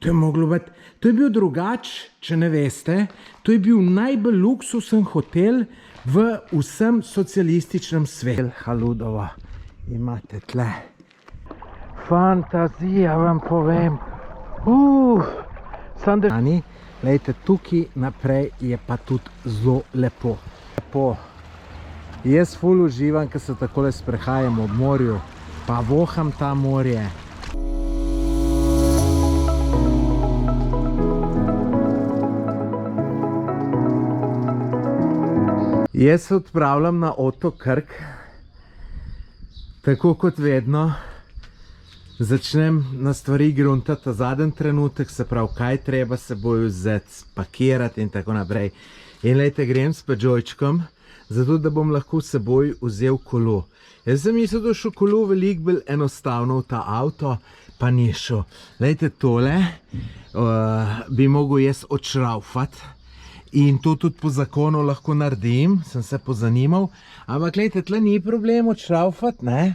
To je moglo biti. To je bil drugač, če ne veste. To je bil najbolj luksusen hotel v vsem socialističnem svetu. Haludova imate tle. Fantazija, vam povem. Lejte, tukaj naprej je pa tudi zelo lepo. Jaz ful uživam, ko se takole sprehajam ob morju, pa voham ta morje. Jaz se odpravljam na otok Krk, tako kot vedno. Začnem na stvari gruntati ta zadnji trenutek, se pravi, kaj treba se seboj vzeti, spakirati in tako naprej. In lejte, grem s Peugeotčkom, zato da bom lahko s seboj vzel kolo. Jaz sem mislil, da šel kolo veliko bolj enostavno v ta avto, pa ni šel. Lejte, tole bi mogel jaz odšraufati. In to tudi po zakonu lahko naredim, sem se pozanimal. Ampak, lejte, tle ni problem odšraufati, ne?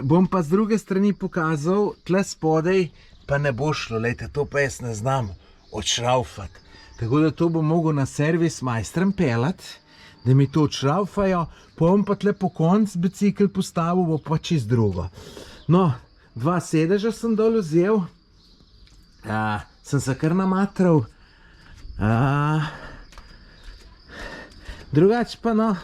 Bom pa z druge strani pokazal, tle spodaj pa ne bo šlo, lejte, to pa jaz ne znam odšraufati. Tako da to bom mogel na servis majstrem pelati, da mi to odšraufajo, pa bom pa tle po konc bicikl postavil, bo pa čist drugo. No, 2 sedeža sem dol vzel, sem se kar namatral. Drugač pa no,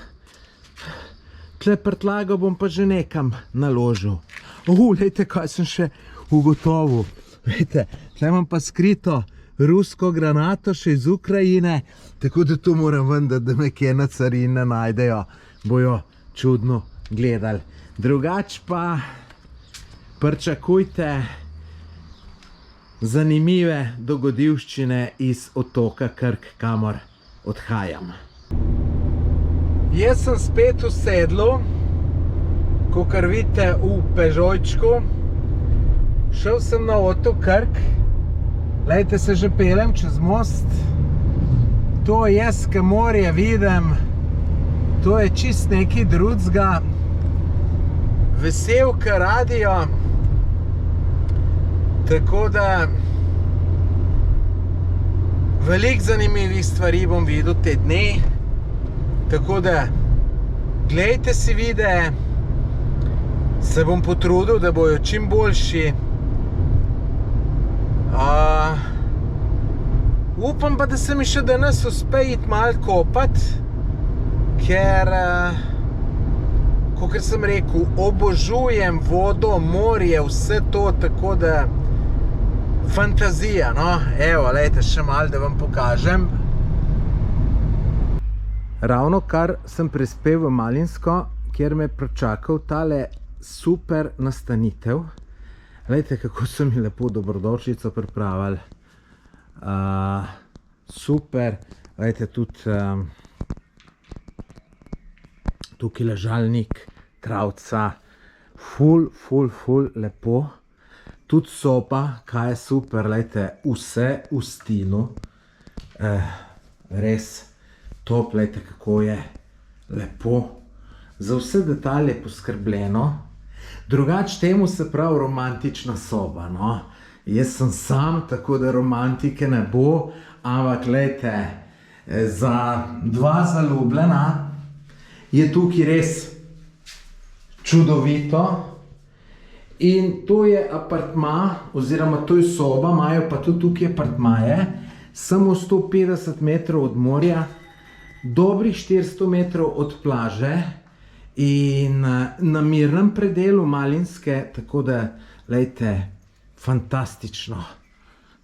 tle prtlago bom pa že nekam naložil. Lejte, kaj sem še ugotovil. Lejte, tle imam pa skrito rusko granato še iz Ukrajine, tako da to moram vendati, da me kje na carine najdejo, bojo čudno gledali. Drugač pa pričakujte zanimive dogodivščine iz otoka Krk, kamor odhajam. Jaz sem spet v sedlu, kakor vidite v Peugeotčku. Šel sem na otok Krk. Lejte, se že pelem čez most. To jaz, ke morje vidim, to je čist nekaj drugega. Veselke radio. Tako da veliko zanimivih stvari bom videl te dni. Tako da gledajte si videe, se bom potrudil, da bojo čim boljši. Upam pa, da se mi še danes uspe iti malo kopati, ker, kakor sem rekel, obožujem vodo, morje, vse to, tako da fantazija, no. Evo, lejte, še malo, da vam pokažem. Ravno kar sem prispel v Malinsko, kjer me je pričakal tale super nastanitev. Lejte, kako so mi lepo dobrodošlico pripravili. Super, lejte, tudi tukaj ležalnik, travca, ful lepo. Tudi soba, kaj je super, lejte, vse v stilu. Res top, lejte, kako je lepo. Za vse detalje je poskrbljeno. Drugač temu se pravi romantična soba, no. Jaz sem sam, tako da romantike ne bo, ampak lejte, za 2 zaljubljena je tukaj res čudovito. In to je apartma, oziroma to je soba, imajo pa tudi tukaj apartmaje, samo 150 metrov od morja, dobrih 400 metrov od plaže in na mirnem predelu Malinske, tako da, lejte, fantastično.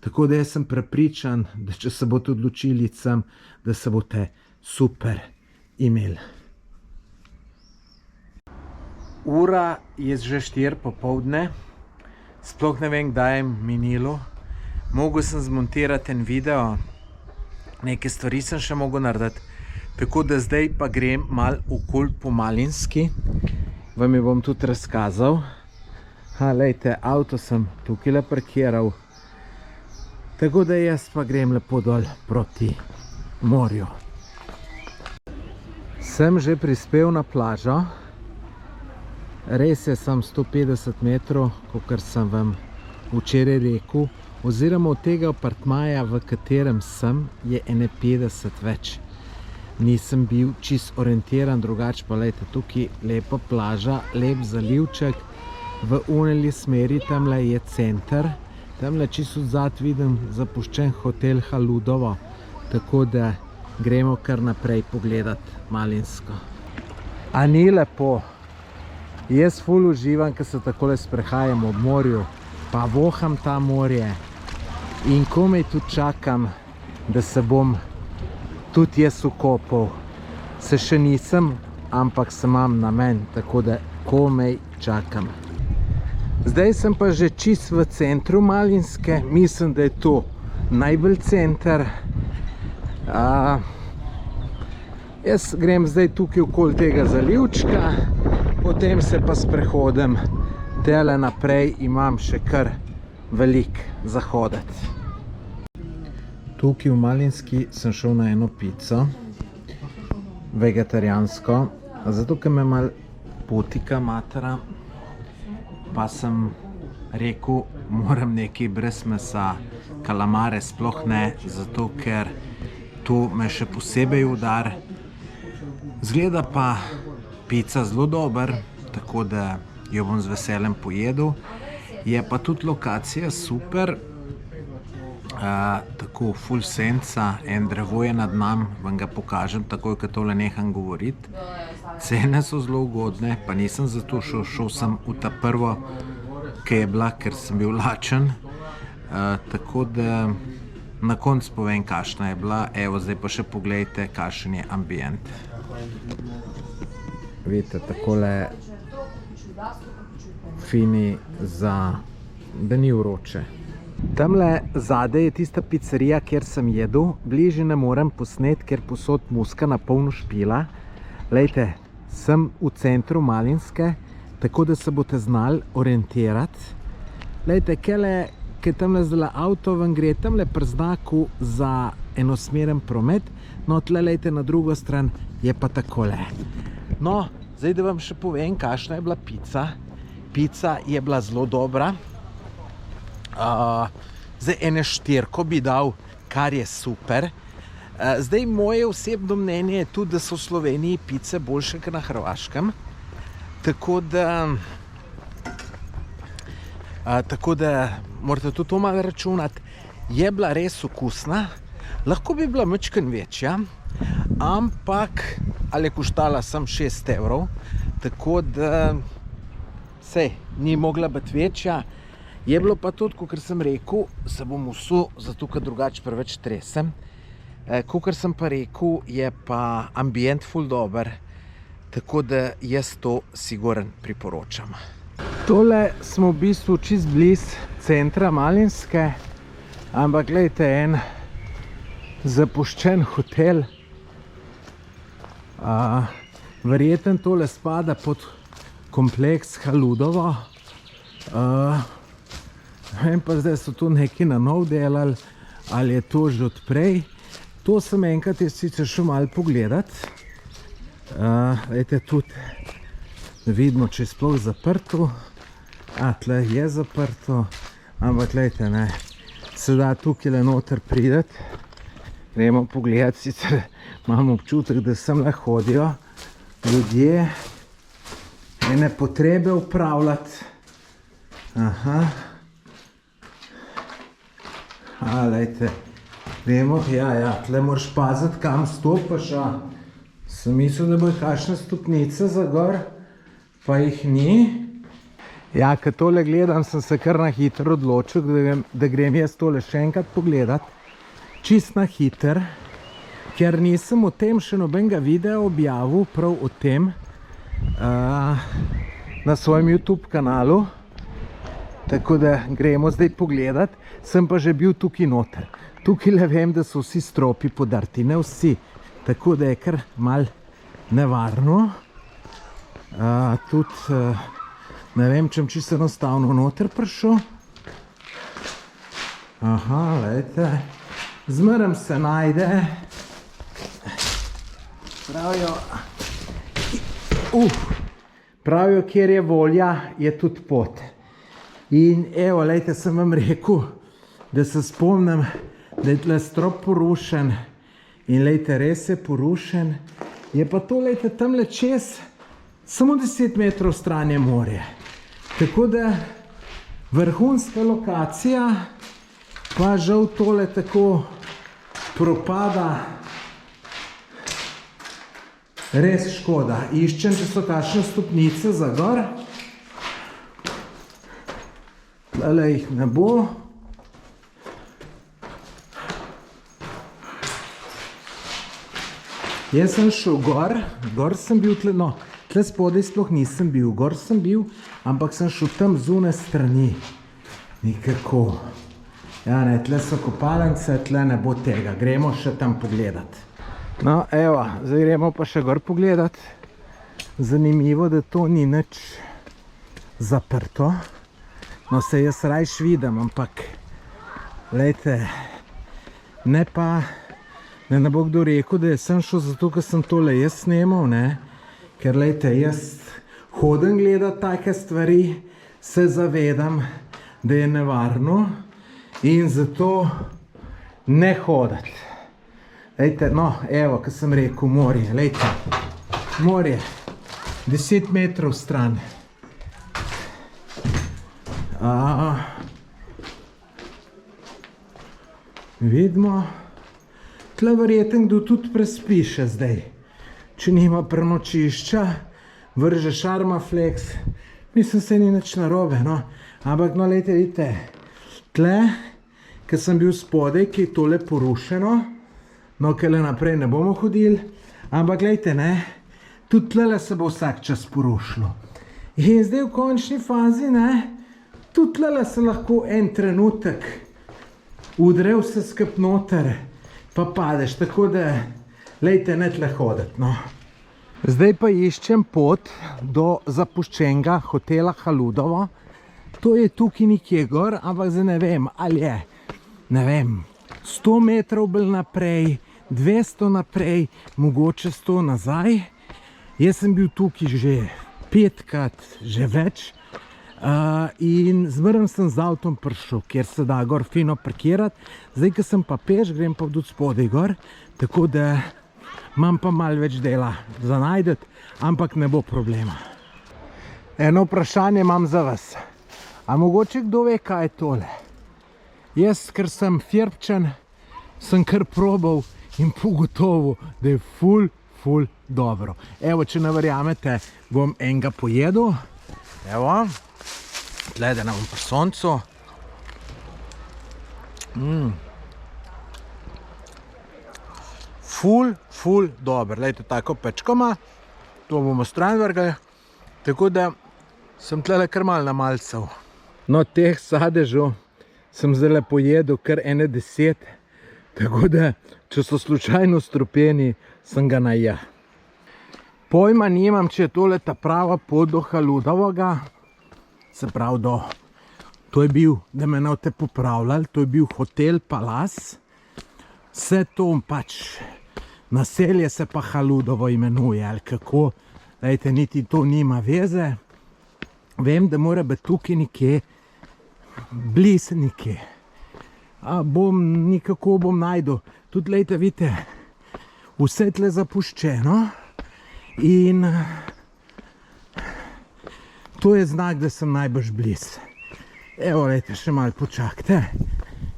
Tako da jaz sem prepričan, da če se boste odločili sem, da se boste super imeli. Ura je že 4 popoldne, sploh ne vem, kdaj je minilo. Mogel sem zmontirati en video, neke stvari sem še mogel narediti. Tako da zdaj pa grem malo okoli po Malinski. Vam je bom tudi razkazal. Lejte, avto sem tukaj parkiral. Tako da jaz pa grem lepo dol proti morju. Sem že prispel na plažo. Res je, sem 150 metrov, kakor sem vam včeraj rekel, oziroma od tega apartmaja, v katerem sem, je 51 več. Nisem bil čist orientiran, drugače pa lejte, tukaj lepa plaža, lep zalivček, v uneli smeri tamle je center, tamle čisto odzad vidim zapuščen hotel Haludovo, tako da gremo kar naprej pogledat Malinsko. A ni lepo? Jaz ful uživam, ko se takole sprehajam ob morju, pa voham ta morje in komaj tu čakam, da se bom tudi jaz ukopal. Se še nisem, ampak se imam namen, tako da komaj čakam. Zdaj sem pa že čist v centru Malinske, mislim, da je to najbolj center. Jaz grem zdaj tukaj okoli tega zalivčka, potem se pa sprehodim tele naprej, imam še kar veliko za hoditi. Tukaj v Malinski sem šel na eno pico, vegetarijansko, zato ker me malo potika matera, pa sem rekel, moram nekaj brez mesa, kalamare sploh ne, zato ker to me še posebej udar. Zgleda pa pica zelo dober, tako da jo bom z veseljem pojedel. Je pa tudi lokacija super, tako ful senca, en drevo je nad nam, vam ga pokažem takoj, ko tole neham govoriti. Cene so zelo ugodne, pa nisem zato šel sem v ta prvo, ki je bila, ker sem bil lačen. Tako da na koncu povem, kakšna je bila. Evo, zdaj pa še pogledajte, kakšen je ambient. Vidite, takole fini za, da ni vroče. Tamle zadaj je tista pizzerija, kjer sem jedel. Bližje ne morem posneti, ker posod muska na polno špila. Lejte, sem v centru Malinske, tako da se boste znali orientirati. Lejte, ki tamle zdaj avto ven gre, tamle pri znaku za enosmeren promet, no tle lejte na drugo stran je pa takole. No, zdaj da vam še povem, kakšna je bila pica. Pica je bila zelo dobra. Zdaj ene 4 bi dal, kar je super. Zdaj moje osebno mnenje je tudi, da so v Sloveniji pice boljše kot na Hrvaškem. Tako da morate tudi to malo računati. Je bila res okusna, lahko bi bila majčkeno večja, ampak ali je koštala samo 6 evrov, tako da sej ni mogla biti večja. Je bilo pa tudi, kot sem rekel, se bom usul, zato ker drugače preveč tresem. Kot sem pa rekel, je pa ambient ful dober, tako da jaz to sigurno priporočam. Tole smo v bistvu čist bliz centra Malinske, ampak gledajte, en zapuščen hotel. Verjetno tole spada pod kompleks Haludovo. Vem pa zdaj so tu nekaj na nov delali, ali je to že odprej. To sem enkrat sicer šel malo pogledati. Lejte, tudi vidimo, če je sploh zaprto. Tle je zaprto, ampak lejte, ne, se da tukaj le noter prideti. Gremo pogledati, sicer imam občutek, da sem le hodijo ljudje ene potrebe upravljati. Lejte, gremo, tle moraš paziti, kam stopaš, sem mislil, da bo kakšne stopnice za gor, pa jih ni. Ko tole gledam, sem se kar na hitro odločil, da grem jaz tole še enkrat pogledat, čist na hiter, ker nisem o tem še nobenega videa objavil, prav o tem, na svojem YouTube kanalu. Tako da gremo zdaj pogledat, sem pa že bil tukaj noter. Tukaj le vem, da so vsi stropi podrti, ne vsi, tako da je kar mal nevarno. Tudi ne vem, če sem čisto enostavno noter prišel. Lejte, zmeraj se najde. Pravijo, kjer je volja, je tudi pot. In evo, lejte, sem vam rekel, da se spomnim, da je tle strop porušen in lejte, res je porušen. Je pa to, lejte, tamle čez, samo 10 metrov stran je morje. Tako da vrhunska lokacija, pa žal tole tako propada. Res škoda. Iščem, če so kakšne stopnice za gor. Tole jih ne bo. Jaz sem šel gor sem bil tle, no, tle spodaj sploh nisem bil, gor sem bil, ampak sem šel tam zunaj strani. Nikako. Ja ne, tle so kopalnice, tle ne bo tega, gremo še tam pogledat. No, evo, zdaj gremo pa še gor pogledat. Zanimivo, da to ni nič zaprto. No, se jaz rajš vidim, ampak lejte, ne pa, ne bo kdo rekel, da sem šel zato, ker sem tole jaz snemal, ne. Ker lejte, jaz hodim gledat take stvari, se zavedam, da je nevarno in zato ne hoditi. Lejte, no, evo, ko sem rekel, morje, lejte, morje, 10 metrov stran. Vidimo, tle verjetno kdo tudi prespi še zdaj. Če nima prenočišča, vrže Šarmaflex, mislim, se ni nič narobe, no. Ampak, no, lejte, vidite, tle, ko sem bil spodaj, ki je tole porušeno, no, kele naprej ne bomo hodili, ampak gledajte, ne, tudi tlele se bo vsak čas porušilo. In zdaj v končni fazi, ne, tudi tlele se lahko en trenutek udre vse skup noter, pa padeš, tako da, gledajte, ne tle hoditi, no. Zdaj pa iščem pot do zapuščenega hotela Haludovo. To je tukaj nekje gor, ampak zdaj ne vem, ali je, ne vem, 100 metrov bolj naprej, 200 naprej, mogoče 100 nazaj. Jaz sem bil tukaj že 5krat, že več. In zmeraj sem z avtom prišel, kjer se da gor fino parkirati. Zdaj, ko sem pa peš, grem pa tudi spodaj gor, tako da imam pa malo več dela za najdeti, ampak ne bo problema. Eno vprašanje imam za vas. A mogoče kdo ve, kaj je tole? Jaz, ker sem Fjerbčan, sem kar probal in pogotovil, da je ful dobro. Evo, če ne verjamete, bom enega pojedel. Evo, tle da nam po soncu. Ful dobro. Lejte, tako pečko ima, to bomo stran vrgali, tako da sem tle kar malo namalcal. No, teh sadežev sem zdaj pojedel kar 10, tako da, če so slučajno strupeni, sem ga naja. Pojma nimam, če je tole ta prava pot do Haludovega, se pravi to je bil, da me ne boste popravljali, to je bil hotel Palace. Vse to pač, naselje se pa Haludovo imenuje, ali kako, lejte, niti to nima veze. Vem, da mora biti tukaj nekje, blizu nekje. Nikako bom najdel. Tudi, lejte, vidite, vse tle zapuščeno in to je znak, da sem najbrž blizu. Evo, lejte, še malo počakajte,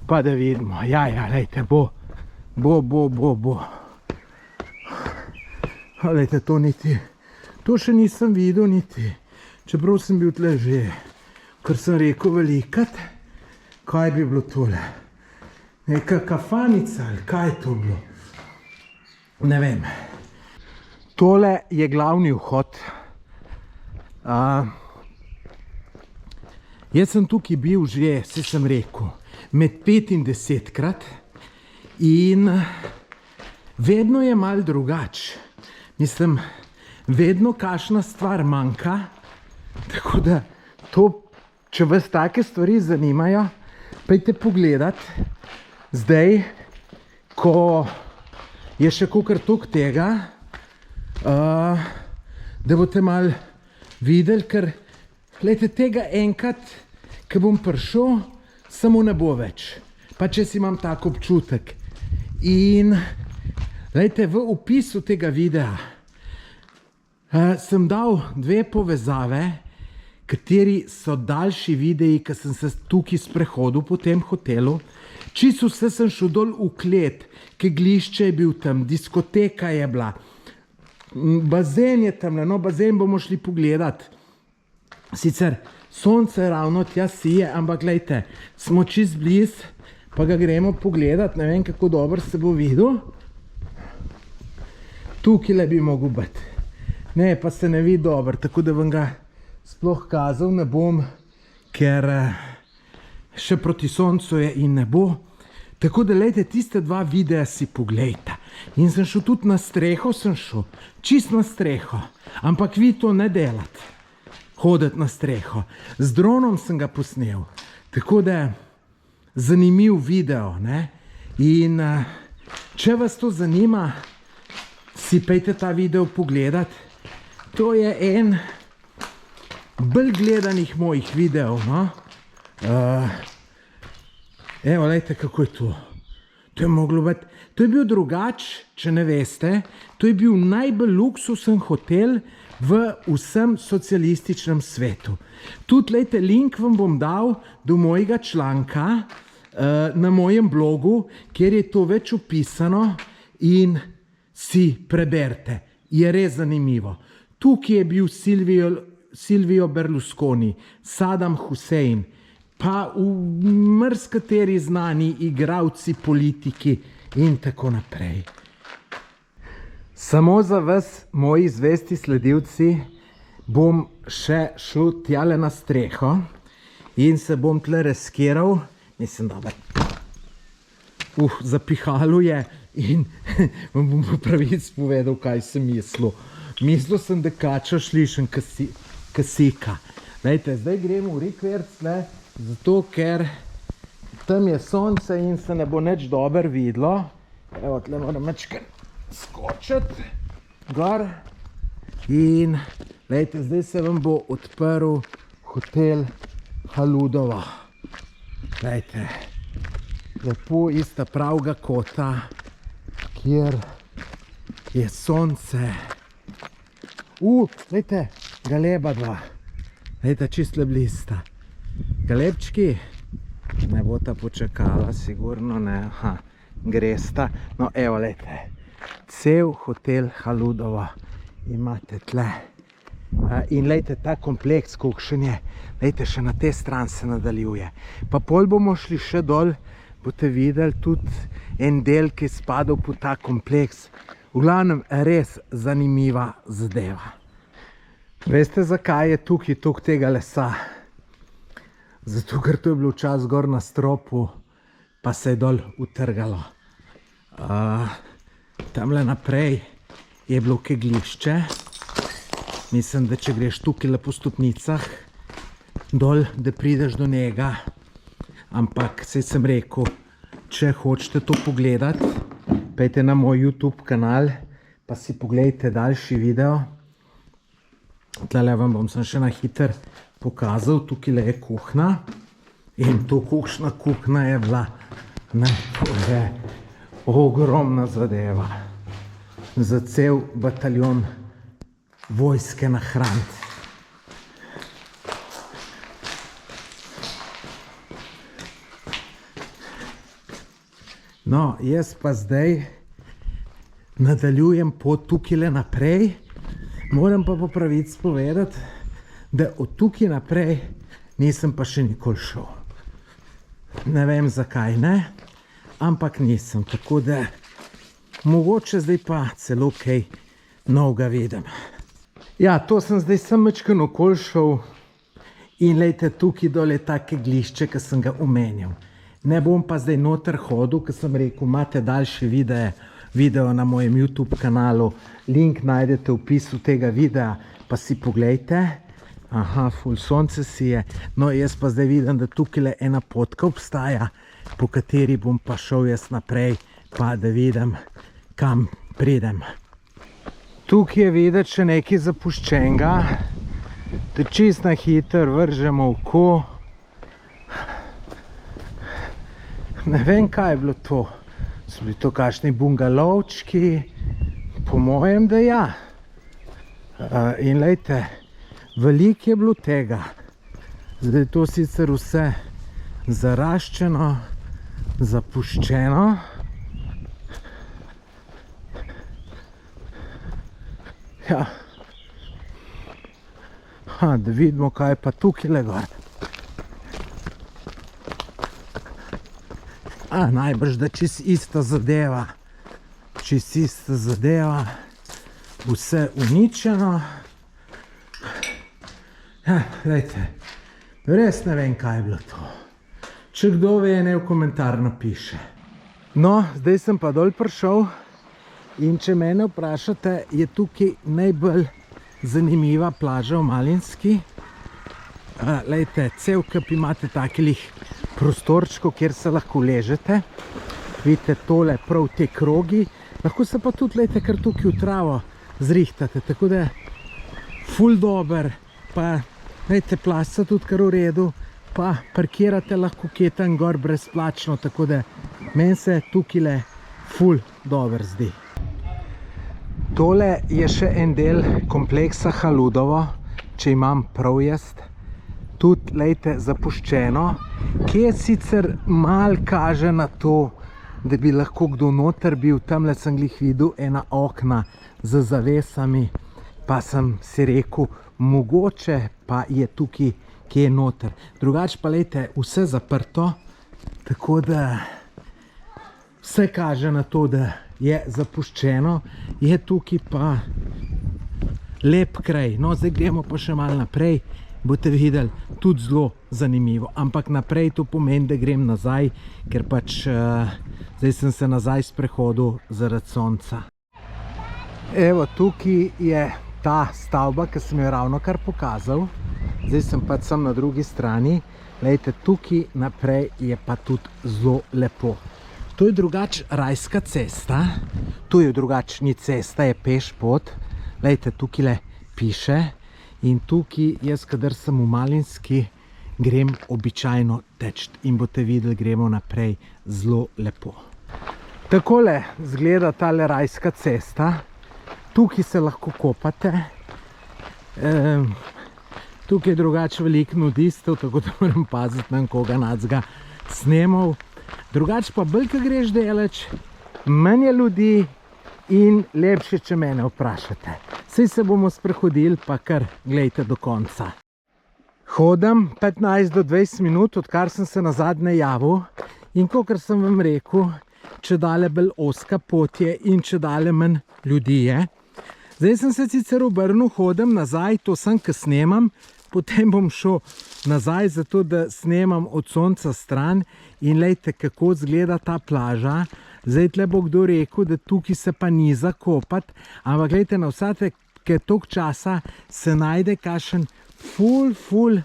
pa da vidimo. Ja, lejte, bo. Lejte, to še nisem videl niti, čeprav sem bil tle že, ker sem rekel velikat, kaj bi bilo tole? Neka kafanica, ali kaj je to bilo? Ne vem. Tole je glavni vhod. Jaz sem tukaj bil že, saj sem rekel, med 5 in 10krat in vedno je malo drugače. Mislim, vedno kakšna stvar manjka, tako da to, če vas take stvari zanimajo, pojdite pogledat. Zdaj, ko je še kakor toliko tega, da boste malo videli, ker glejte, tega enkrat, ko bom prišel, samo ne bo več. pa če si imam tak občutek. In glejte, v opisu tega videa sem dal 2 povezave, kateri so daljši videi, ki sem se tukaj sprehodil po tem hotelu. Čisto vse sem šel dol v klet, keglišče je bil tam, diskoteka je bila, bazen je tam, no bazen bomo šli pogledat. Sicer sonce ravno tja sije, ampak glejte, smo čist bliz, pa ga gremo pogledat, ne vem kako dobro se bo videl. Tukaj le bi mogel biti. Ne, pa se ne vidi dobro, tako da vam ga sploh kazal ne bom, ker še proti soncu je in ne bo. Tako da, lejte, tiste 2 videa si poglejte. In sem šel tudi na streho, čist na streho. Ampak vi to ne delate, hoditi na streho. Z dronom sem ga posnel. Tako da, zanimiv video, ne? In če vas to zanima, si pejte ta video pogledat. To je en bolj gledanih mojih videov, no? Evo, lejte, kako je to. To je moglo biti. To je bil drugač, če ne veste. To je bil najbolj luksusen hotel v vsem socialističnem svetu. Tudi, lejte, link vam bom dal do mojega članka na mojem blogu, kjer je to več opisano in si preberite. Je res zanimivo. Tukaj je bil Silvio Berlusconi, Saddam Hussein, pa v marsikateri znani igralci, politiki in tako naprej. Samo za vas, moji zvesti sledilci, bom še šel tjale na streho in se bom tle reskiral. Mislim, dober. Zapihalo je in vam bom po pravic povedal, kaj sem mislil. Mislil sem, da kačo šlišem kasika. Lejte, zdaj gremo v rikverc, zato ker tam je sonce in se ne bo nič dobro videlo. Evo, tle moram mečkaj skočiti gor. In lejte, zdaj se vam bo odprl hotel Haludova. Lejte, lepo ista pravga kota, kjer je sonce. Lejte, galeba 2. Lejte, čist leblista. Galebčki, ne bo ta počakala, sigurno ne. Gresta. No, evo, lejte, cel hotel Haludova imate tle. In lejte, ta kompleks, kakšen je, lejte, še na te stran se nadaljuje. Pa pol bomo šli še dol, boste videli tudi en del, ki je spadal po ta kompleks. V glavnem, res zanimiva zadeva. Veste, zakaj je tukaj toliko tega lesa? Zato, ker to je bilo včasih gor na stropu, pa se je dol utrgalo. Tamle naprej je bilo keglišče. Mislim, da če greš tukaj po stopnicah dol, da prideš do njega. Ampak, saj sem rekel, če hočete to pogledati, pejte na moj YouTube kanal, pa si pogledajte daljši video. Tlele vam bom sem še na hiter pokazal, tukaj je kuhna. In to kakšna kuhna je bila. To je ogromna zadeva. Za cel bataljon vojske nahraniti. No, jaz pa zdaj nadaljujem pot tukaj naprej. Moram pa po pravici povedati, da od tukaj naprej nisem pa še nikoli šel. Ne vem zakaj ne, ampak nisem. Tako da mogoče zdaj pa celo kaj novega vidim. Ja, to sem zdaj sem mečken okoli šel in lejte, tukaj dole je take glišče, ki sem ga omenil. Ne bom pa zdaj noter hodil, ker sem rekel, imate daljši video na mojem YouTube kanalu. Link najdete v opisu tega videa, pa si poglejte. Aha, ful sonce si je. No, jaz pa zdaj vidim, da tukaj ena potka obstaja, po kateri bom pa šel jaz naprej, pa da vidim, kam pridem. Tukaj je videti še nekaj zapuščenega, da čist na hiter vržemo oko. Ne vem, kaj je bilo to. So bili to kakšni bungalovčki? Po mojem, da ja. In lejte, veliko je bilo tega. Zdaj je to sicer vse zaraščeno, zapuščeno. Ja. Da vidimo, kaj je pa tukaj gor. Najbrž, da čist ista zadeva. Čist ista zadeva. Vse uničeno. Ja, glejte. Res ne vem, kaj je bilo to. Če kdo ve, naj v komentar napiše. No, zdaj sem pa dol prišel in če mene vprašate, je tukaj najbolj zanimiva plaža v Malinski. Lejte, cel kup imate takih prostorčkov, kjer se lahko ležete. Vidite tole, prav te krogi. Lahko se pa tudi, lejte, kar tukaj v travo zrihtate. Tako da ful dober, pa lejte, plasca tudi kar v redu, pa parkirate lahko kje tam gor brezplačno, tako da meni se tukaj ful dober zdi. Tole je še en del kompleksa Haludovo, če imam prav jaz. Tudi, lejte, zapuščeno, kje sicer mal kaže na to, da bi lahko kdo noter bil. Tamle sem glih videl ena okna z zavesami, pa sem si rekel, mogoče pa je tukaj kje noter. Drugače pa, lejte, vse zaprto, tako da vse kaže na to, da je zapuščeno, je tukaj pa lep kraj. No, zdaj gremo pa še malo naprej, boste videli, tudi zelo zanimivo. Ampak naprej to pomeni, da grem nazaj, ker pač zdaj sem se nazaj sprehodil zaradi sonca. Evo, tukaj je ta stavba, ki sem jo ravno kar pokazal. Zdaj sem pač sem na drugi strani. Lejte, tukaj naprej je pa tudi zelo lepo. To je drugač rajska cesta, to je drugač ni cesta, je peš pot. Lejte, tukaj piše in tukaj jaz, kadar sem v Malinski, grem običajno teč in boste videli, gremo naprej zelo lepo. Takole zgleda tale rajska cesta, tukaj se lahko kopate, tukaj je drugač veliko nudistov, tako da moram paziti na koga nacga snemal. Drugač pa bolj, ko greš daleč, manj je ljudi in lepše, če mene vprašate. Saj se bomo sprehodili, pa kar gledajte do konca. Hodim 15 do 20 minut, odkar sem se nazadnje javil in kakor sem vam rekel, če dale bolj ozka pot je in če dale manj ljudi je. Zdaj sem se sicer obrnil, hodim nazaj, to sem, ko snemam, potem bom šel nazaj, zato da snemam od sonca stran in lejte, kako zgleda ta plaža. Zdaj tle bo kdo rekel, da tukaj se pa ni za kopati, ampak lejte, na vsake toliko časa se najde kakšen ful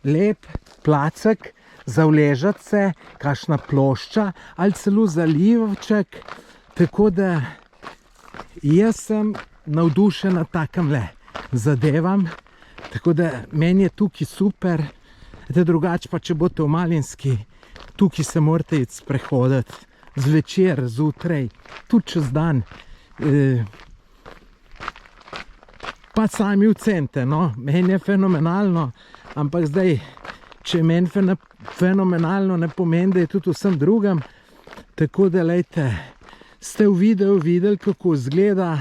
lep placek za vležati se, kakšna plošča ali celo zalivček, tako da jaz sem navdušen nad takamle zadevam. Tako da meni je tukaj super, drugače pa če boste v Malinski, tukaj se morate iti sprehoditi, zvečer, zjutraj, tudi čez dan, pa sami v center, no, meni je fenomenalno, ampak zdaj, če meni fenomenalno ne pomeni, da je tudi vsem drugim, tako da, lejte, ste v videu videli, kako izgleda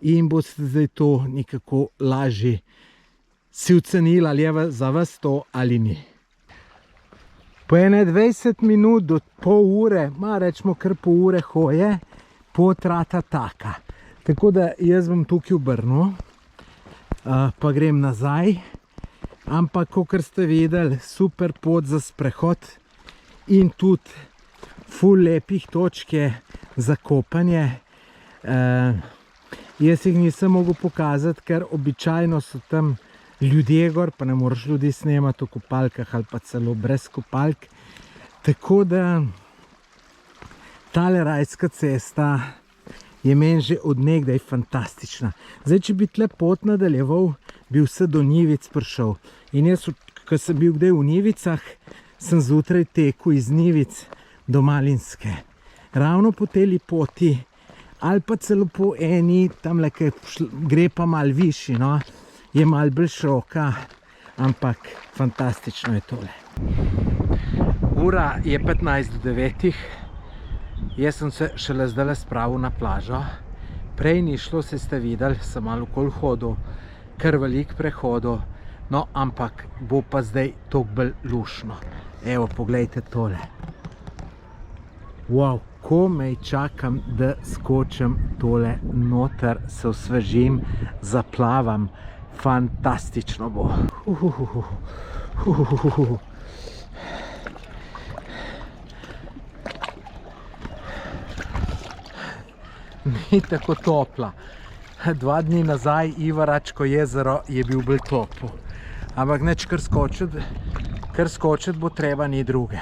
in boste zdaj to nekako lažje si ocenili, ali je za vas to ali ni. Po 21 minut do pol ure, rečemo kar pol ure hoje, pot rata taka. Tako da jaz bom tukaj obrnil, pa grem nazaj, ampak kakor ste videli, super pot za sprehod in tudi ful lepih točk je za kopanje. Jaz jih nisem mogel pokazati, ker običajno so tam ljudje gor, pa ne moreš ljudi snemati v kopalkah ali pa celo brez kopalk. Tako da tale rajska cesta je meni že od nekdaj fantastična. Zdaj, če bi tle pot nadaljeval, bi vse do Njivic prišel. In jaz, ko sem bil kdaj v Njivicah, sem zjutraj tekel iz Njivic do Malinske. Ravno po tej poti, ali pa celo po eni, tamle, ki gre pa malo višji, no, je malo bolj široka, ampak fantastično je tole. Ura je 8:45, jaz sem se šele zdaj spravil na plažo. Prej ni šlo, se ste videli, sem malo okoli hodil, kar veliko prehodov, no, ampak bo pa zdaj toliko bolj lušno. Evo, poglejte tole. Wow, komaj čakam, da skočim tole noter, se osvežim, zaplavam. Fantastično bo. Ni tako topla. 2 dni nazaj Ivaračko jezero je bil bolj toplo. Ampak neč kar skočiti bo treba, ni druge.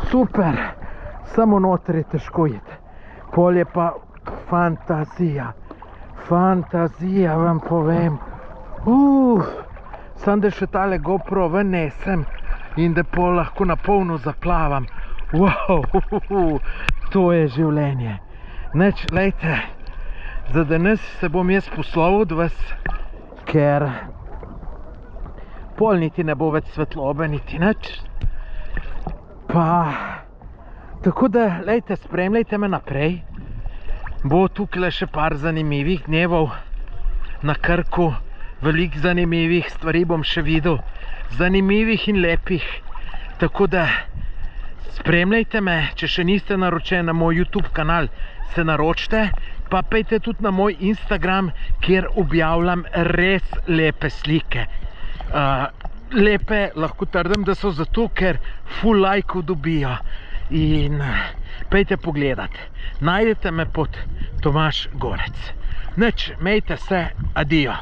Super, samo noter je težko iti. Pol je pa fantazija. Fantazija, vam povem. Sam da še tale GoPro ven nesem in da pol lahko na polno zaplavam. Wow, to je življenje. Neč, lejte, za danes se bom jaz poslovil od vas, ker pol niti ne bo več svetlobe, niti nič. Pa, tako da, lejte, spremljajte me naprej. Bo tukaj še par zanimivih dnevov na Krku. Veliko zanimivih stvari bom še videl. Zanimivih in lepih. Tako da, spremljajte me, če še niste naročeni na moj YouTube kanal, se naročite. Pa pejte tudi na moj Instagram, kjer objavljam res lepe slike. Lepe, lahko trdim, da so zato, ker ful lajkov dobijo. In pejte pogledat. Najdete me pod Tomaž Gorec. Nič, mejte se, adijo.